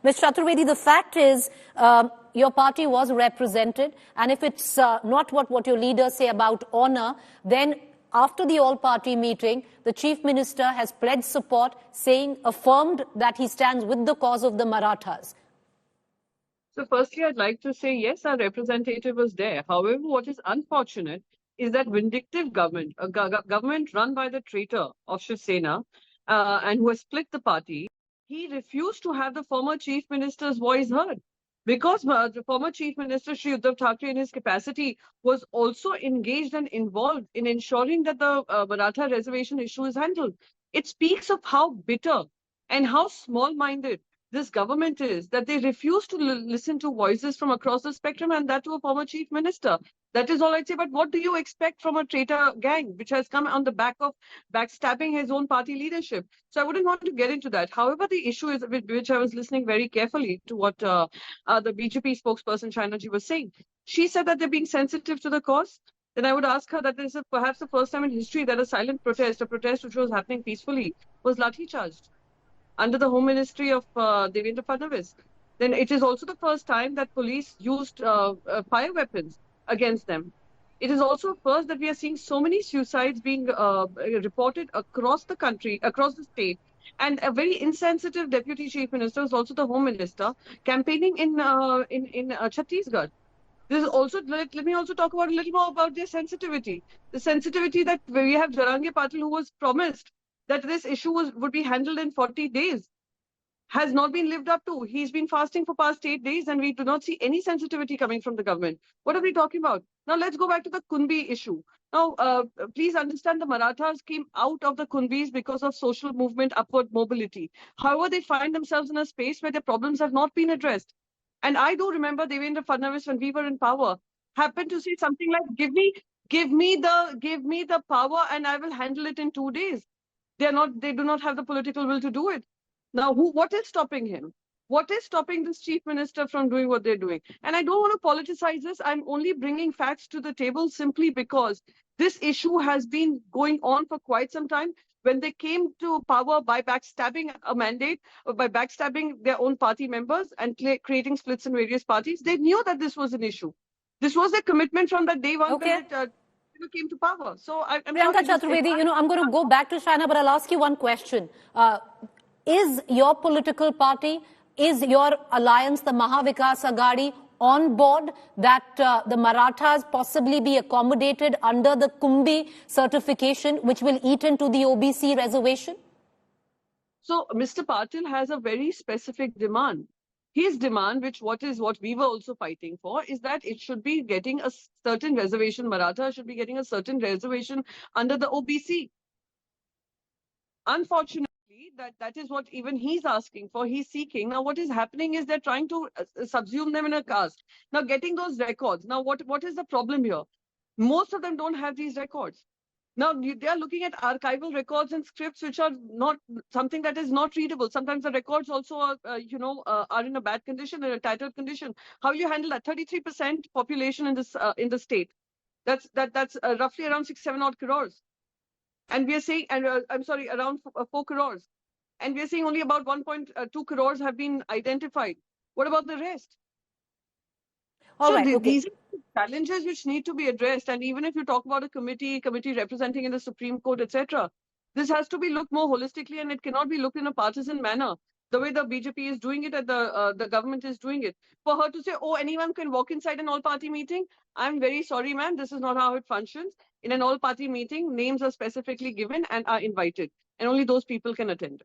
Ms. Chaturvedi, the fact is your party was represented, and if it's not what your leaders say about honor, then after the all-party meeting, the Chief Minister has pledged support, affirmed that he stands with the cause of the Marathas. So firstly, I'd like to say, yes, our representative was there. However, what is unfortunate is that vindictive government, a government run by the traitor of Sena, and who has split the party, he refused to have the former Chief Minister's voice heard. Because the former Chief Minister, Shri Uddhav Thackeray, in his capacity, was also engaged and involved in ensuring that the Maratha reservation issue is handled. It speaks of how bitter and how small-minded this government is, that they refuse to listen to voices from across the spectrum, and that to a former Chief Minister. That is all I'd say. But what do you expect from a traitor gang, which has come on the back of backstabbing his own party leadership? So I wouldn't want to get into that. However, the issue is, with which I was listening very carefully to what the BJP spokesperson, Shainaji, was saying. She said that they're being sensitive to the cause. Then I would ask her that this is perhaps the first time in history that a silent protest, a protest which was happening peacefully, was lathi charged under the Home Ministry of Devendra Fadnavis. Then it is also the first time that police used fire weapons against them. It is also first that we are seeing so many suicides being reported across the country, across the state. And a very insensitive Deputy Chief Minister was also the Home Minister campaigning in Chhattisgarh. This is also, let me also talk about a little more about their sensitivity. The sensitivity that we have Jarange Patil, who was promised that this issue would be handled in 40 days, has not been lived up to. He's been fasting for past 8 days, and we do not see any sensitivity coming from the government. What are we talking about? Now, let's go back to the Kunbi issue. Now, please understand, the Marathas came out of the Kunbis because of social movement, upward mobility. However, they find themselves in a space where their problems have not been addressed. And I do remember Devendra Fadnavis, when we were in power, happened to say something like, give me the power and I will handle it in 2 days. They do not have the political will to do it. Now, what is stopping him? What is stopping this Chief Minister from doing what they're doing? And I don't want to politicize this. I'm only bringing facts to the table simply because this issue has been going on for quite some time. When they came to power by backstabbing a mandate, or by backstabbing their own party members and creating splits in various parties, they knew that this was an issue. This was their commitment from the day one. Okay. When it came to power. So I'm Priyanka Chaturvedi, I'm going to go back to Shaina, but I'll ask you one question. Is your political party, is your alliance, the Maha Aghadi, on board that the Marathas possibly be accommodated under the Kumbi certification, which will eat into the OBC reservation? So Mr. Patil has a very specific demand. His demand, what we were also fighting for, is that it should be getting a certain reservation. Maratha should be getting a certain reservation under the OBC. Unfortunately, that is what even he's asking for, he's seeking. Now, what is happening is they're trying to subsume them in a caste. Now, getting those records. Now, what is the problem here? Most of them don't have these records. Now, they are looking at archival records and scripts which are not something that is not readable. Sometimes the records also are, are in a bad condition, in a titled condition. How will you handle that? 33% population in the state. That's roughly around 6-7 odd crores. And we are saying, around 4 crores. And we are saying only about 1.2 crores have been identified. What about the rest? These are challenges which need to be addressed. And even if you talk about a committee representing in the Supreme Court, etc., this has to be looked more holistically, and it cannot be looked in a partisan manner, the way the BJP is doing it and the government is doing it. For her to say, oh, anyone can walk inside an all-party meeting, I'm very sorry, ma'am, this is not how it functions. In an all-party meeting, names are specifically given and are invited, and only those people can attend.